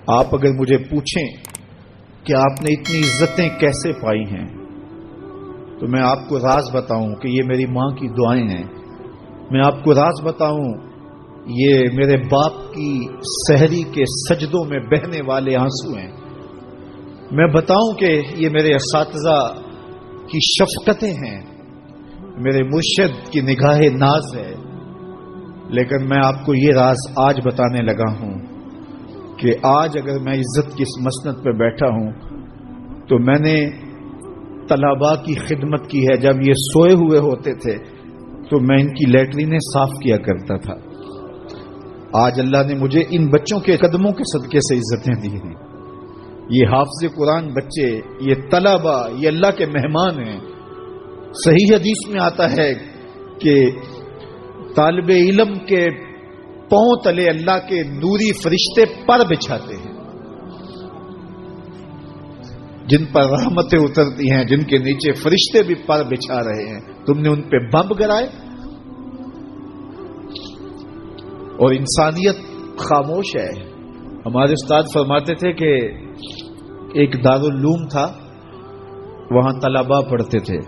آپ اگر مجھے پوچھیں کہ آپ نے اتنی عزتیں کیسے پائی ہیں تو میں آپ کو راز بتاؤں کہ یہ میری ماں کی دعائیں ہیں. میں آپ کو راز بتاؤں یہ میرے باپ کی سحری کے سجدوں میں بہنے والے آنسو ہیں. میں بتاؤں کہ یہ میرے اساتذہ کی شفقتیں ہیں، میرے مرشد کی نگاہ ناز ہے. لیکن میں آپ کو یہ راز آج بتانے لگا ہوں کہ آج اگر میں عزت کی اس مسند پہ بیٹھا ہوں تو میں نے طلباء کی خدمت کی ہے. جب یہ سوئے ہوئے ہوتے تھے تو میں ان کی لیٹرینیں صاف کیا کرتا تھا. آج اللہ نے مجھے ان بچوں کے قدموں کے صدقے سے عزتیں دی ہیں. یہ حافظ قرآن بچے، یہ طلباء، یہ اللہ کے مہمان ہیں. صحیح حدیث میں آتا ہے کہ طالب علم کے پاؤں تلے اللہ کے نوری فرشتے پر بچھاتے ہیں، جن پر رحمتیں اترتی ہیں، جن کے نیچے فرشتے بھی پر بچھا رہے ہیں. تم نے ان پہ بم گرائے اور انسانیت خاموش ہے. ہمارے استاد فرماتے تھے کہ ایک دارالعلوم تھا، وہاں طلباء پڑھتے تھے.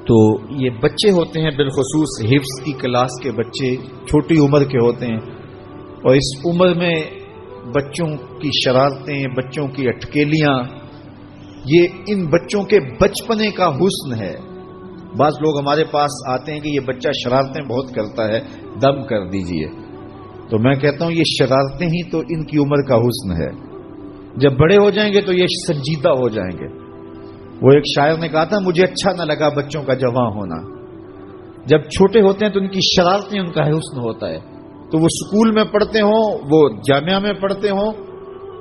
تو یہ بچے ہوتے ہیں، بالخصوص حفظ کی کلاس کے بچے، چھوٹی عمر کے ہوتے ہیں، اور اس عمر میں بچوں کی شرارتیں، بچوں کی اٹکیلیاں، یہ ان بچوں کے بچپنے کا حسن ہے. بعض لوگ ہمارے پاس آتے ہیں کہ یہ بچہ شرارتیں بہت کرتا ہے، دم کر دیجئے. تو میں کہتا ہوں یہ شرارتیں ہی تو ان کی عمر کا حسن ہے. جب بڑے ہو جائیں گے تو یہ سنجیدہ ہو جائیں گے. وہ ایک شاعر نے کہا تھا مجھے اچھا نہ لگا بچوں کا جوان ہونا. جب چھوٹے ہوتے ہیں تو ان کی شرارتیں ان کا حسن ہوتا ہے. تو وہ سکول میں پڑھتے ہوں، وہ جامعہ میں پڑھتے ہوں،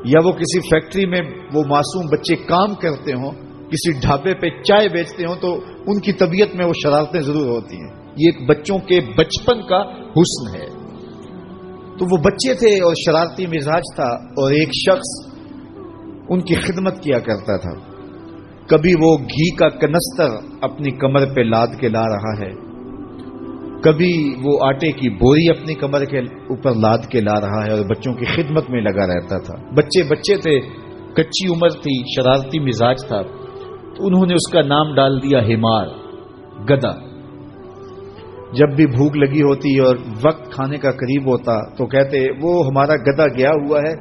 یا وہ کسی فیکٹری میں وہ معصوم بچے کام کرتے ہوں، کسی ڈھابے پہ چائے بیچتے ہوں، تو ان کی طبیعت میں وہ شرارتیں ضرور ہوتی ہیں. یہ ایک بچوں کے بچپن کا حسن ہے. تو وہ بچے تھے اور شرارتی مزاج تھا، اور ایک شخص ان کی خدمت کیا کرتا تھا. کبھی وہ گھی کا کنستر اپنی کمر پہ لاد کے لا رہا ہے، کبھی وہ آٹے کی بوری اپنی کمر کے اوپر لاد کے لا رہا ہے، اور بچوں کی خدمت میں لگا رہتا تھا. بچے تھے، کچی عمر تھی، شرارتی مزاج تھا. تو انہوں نے اس کا نام ڈال دیا حمار، گدھا. جب بھی بھوک لگی ہوتی اور وقت کھانے کا قریب ہوتا تو کہتے وہ ہمارا گدھا گیا ہوا ہے،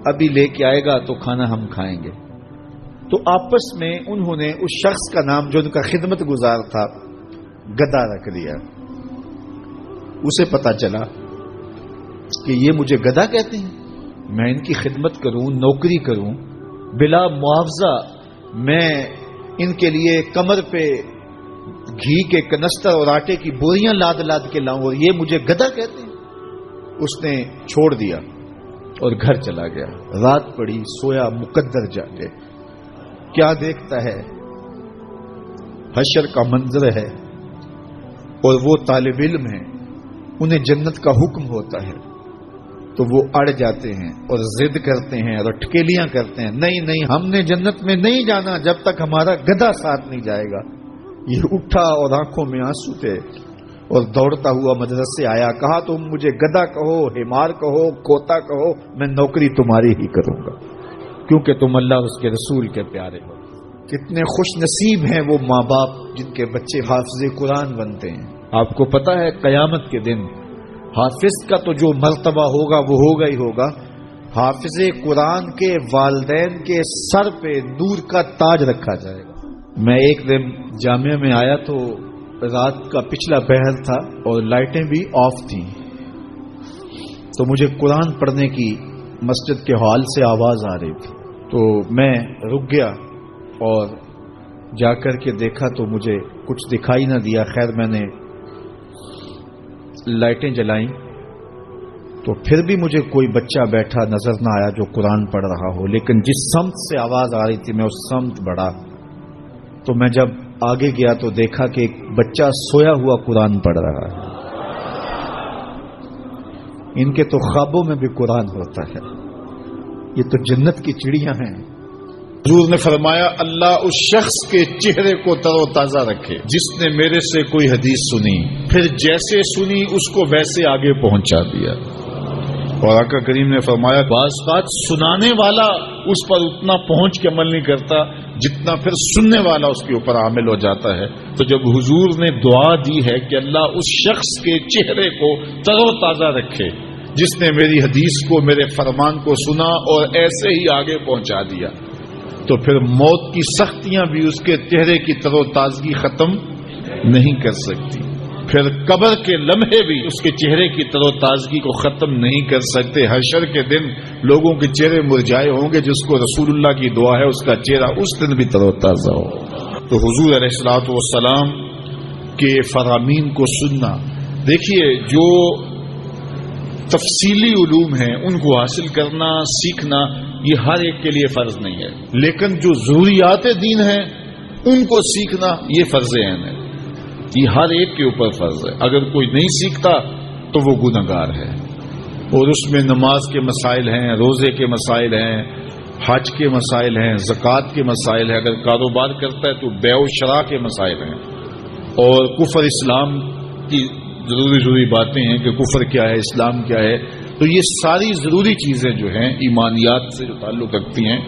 ابھی لے کے آئے گا تو کھانا ہم کھائیں گے. تو آپس میں انہوں نے اس شخص کا نام جو ان کا خدمت گزار تھا گدھا رکھ دیا. اسے پتا چلا کہ یہ مجھے گدھا کہتے ہیں، میں ان کی خدمت کروں، نوکری کروں، بلا معاوضہ میں ان کے لیے کمر پہ گھی کے کنستر اور آٹے کی بوریاں لاد لاد کے لاؤں، اور یہ مجھے گدھا کہتے ہیں. اس نے چھوڑ دیا اور گھر چلا گیا. رات پڑی، سویا، مقدر جاگے. کیا دیکھتا ہے؟ حشر کا منظر ہے، اور وہ طالب علم ہیں، انہیں جنت کا حکم ہوتا ہے. تو وہ اڑ جاتے ہیں اور ضد کرتے ہیں اور اٹکیلیاں کرتے ہیں، نہیں ہم نے جنت میں نہیں جانا جب تک ہمارا گدھا ساتھ نہیں جائے گا. یہ اٹھا اور آنکھوں میں آنسو تھے اور دوڑتا ہوا مدرسے آیا. کہا تم مجھے گدھا کہو، حمار کہو، کوتا کہو، میں نوکری تمہاری ہی کروں گا، کیونکہ تم اللہ اس کے رسول کے پیارے ہو. کتنے خوش نصیب ہیں وہ ماں باپ جن کے بچے حافظ قرآن بنتے ہیں. آپ کو پتا ہے قیامت کے دن حافظ کا تو جو مرتبہ ہوگا وہ ہوگا ہی ہوگا. حافظ قرآن کے والدین کے سر پہ نور کا تاج رکھا جائے گا. میں ایک دن جامعہ میں آیا تو رات کا پچھلا پہر تھا اور لائٹیں بھی آف تھیں. تو مجھے قرآن پڑھنے کی مسجد کے ہال سے آواز آ رہی تھی. تو میں رک گیا اور جا کر کے دیکھا تو مجھے کچھ دکھائی نہ دیا. خیر میں نے لائٹیں جلائیں تو پھر بھی مجھے کوئی بچہ بیٹھا نظر نہ آیا جو قرآن پڑھ رہا ہو. لیکن جس سمت سے آواز آ رہی تھی میں اس سمت بڑھا. تو میں جب آگے گیا تو دیکھا کہ ایک بچہ سویا ہوا قرآن پڑھ رہا ہے. ان کے تو خوابوں میں بھی قرآن ہوتا ہے. یہ تو جنت کی چڑیاں ہیں. حضور نے فرمایا اللہ اس شخص کے چہرے کو تر و تازہ رکھے جس نے میرے سے کوئی حدیث سنی، پھر جیسے سنی اس کو ویسے آگے پہنچا دیا. اور آقا کریم نے فرمایا بعض بات سنانے والا اس پر اتنا پہنچ کے عمل نہیں کرتا جتنا پھر سننے والا اس کے اوپر عامل ہو جاتا ہے. تو جب حضور نے دعا دی ہے کہ اللہ اس شخص کے چہرے کو تر و تازہ رکھے جس نے میری حدیث کو، میرے فرمان کو سنا اور ایسے ہی آگے پہنچا دیا، تو پھر موت کی سختیاں بھی اس کے چہرے کی تر و تازگی ختم نہیں کر سکتی. پھر قبر کے لمحے بھی اس کے چہرے کی تر و تازگی کو ختم نہیں کر سکتے. حشر کے دن لوگوں کے چہرے مرجھائے ہوں گے، جس کو رسول اللہ کی دعا ہے اس کا چہرہ اس دن بھی تر و تازہ ہو. تو حضور علیہ الصلوۃ والسلام کے فرامین کو سننا، دیکھیے جو تفصیلی علوم ہیں ان کو حاصل کرنا، سیکھنا یہ ہر ایک کے لیے فرض نہیں ہے، لیکن جو ضروریات دین ہیں ان کو سیکھنا یہ فرض عین ہے. یہ ہر ایک کے اوپر فرض ہے. اگر کوئی نہیں سیکھتا تو وہ گنہگار ہے. اور اس میں نماز کے مسائل ہیں، روزے کے مسائل ہیں، حج کے مسائل ہیں، زکوٰۃ کے مسائل ہیں. اگر کاروبار کرتا ہے تو بیع و شراء کے مسائل ہیں، اور کفر اسلام کی ضروری باتیں ہیں کہ کفر کیا ہے، اسلام کیا ہے. تو یہ ساری ضروری چیزیں جو ہیں ایمانیات سے جو تعلق رکھتی ہیں،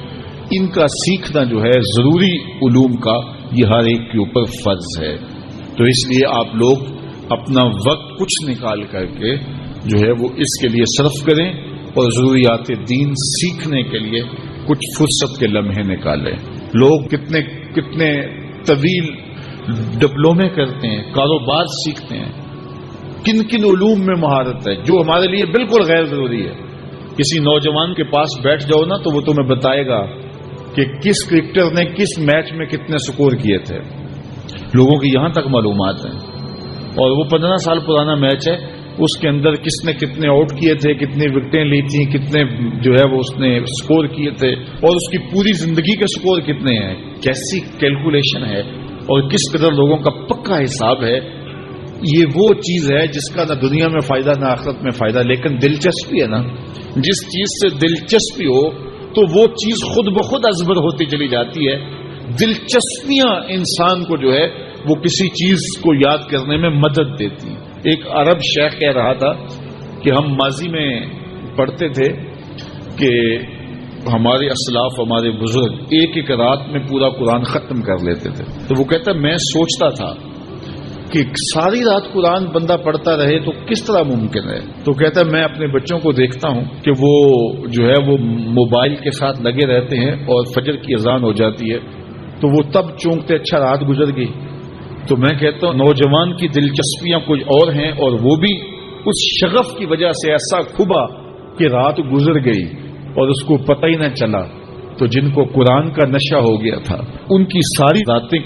ان کا سیکھنا جو ہے ضروری علوم کا یہ ہر ایک کے اوپر فرض ہے. تو اس لیے آپ لوگ اپنا وقت کچھ نکال کر کے جو ہے وہ اس کے لیے صرف کریں، اور ضروریات دین سیکھنے کے لیے کچھ فرصت کے لمحے نکالیں. لوگ کتنے طویل ڈپلومے کرتے ہیں، کاروبار سیکھتے ہیں، کن کن علوم میں مہارت ہے جو ہمارے لیے بالکل غیر ضروری ہے. کسی نوجوان کے پاس بیٹھ جاؤ نا تو وہ تمہیں بتائے گا کہ کس کرکٹر نے کس میچ میں کتنے سکور کیے تھے. لوگوں کی یہاں تک معلومات ہیں. اور وہ 15 سال پرانا میچ ہے، اس کے اندر کس نے کتنے آؤٹ کیے تھے، کتنی وکٹیں لی تھیں، کتنے جو ہے وہ اس نے سکور کیے تھے، اور اس کی پوری زندگی کے سکور کتنے ہیں، کیسی کیلکولیشن ہے، اور کس قدر لوگوں کا پکا حساب ہے. یہ وہ چیز ہے جس کا نہ دنیا میں فائدہ نہ آخرت میں فائدہ، لیکن دلچسپی ہے نا. جس چیز سے دلچسپی ہو تو وہ چیز خود بخود ازبر ہوتی چلی جاتی ہے. دلچسپیاں انسان کو جو ہے وہ کسی چیز کو یاد کرنے میں مدد دیتی ہیں. ایک عرب شیخ کہہ رہا تھا کہ ہم ماضی میں پڑھتے تھے کہ ہمارے اسلاف، ہمارے بزرگ ایک رات میں پورا قرآن ختم کر لیتے تھے. تو وہ کہتا ہے میں سوچتا تھا کہ ساری رات قرآن بندہ پڑھتا رہے تو کس طرح ممکن ہے. تو کہتا ہے میں اپنے بچوں کو دیکھتا ہوں کہ وہ جو ہے وہ موبائل کے ساتھ لگے رہتے ہیں، اور فجر کی اذان ہو جاتی ہے تو وہ تب چونکتے اچھا رات گزر گئی. تو میں کہتا ہوں نوجوان کی دلچسپیاں کچھ اور ہیں، اور وہ بھی اس شغف کی وجہ سے ایسا کھبا کہ رات گزر گئی اور اس کو پتہ ہی نہ چلا. تو جن کو قرآن کا نشہ ہو گیا تھا ان کی ساری راتیں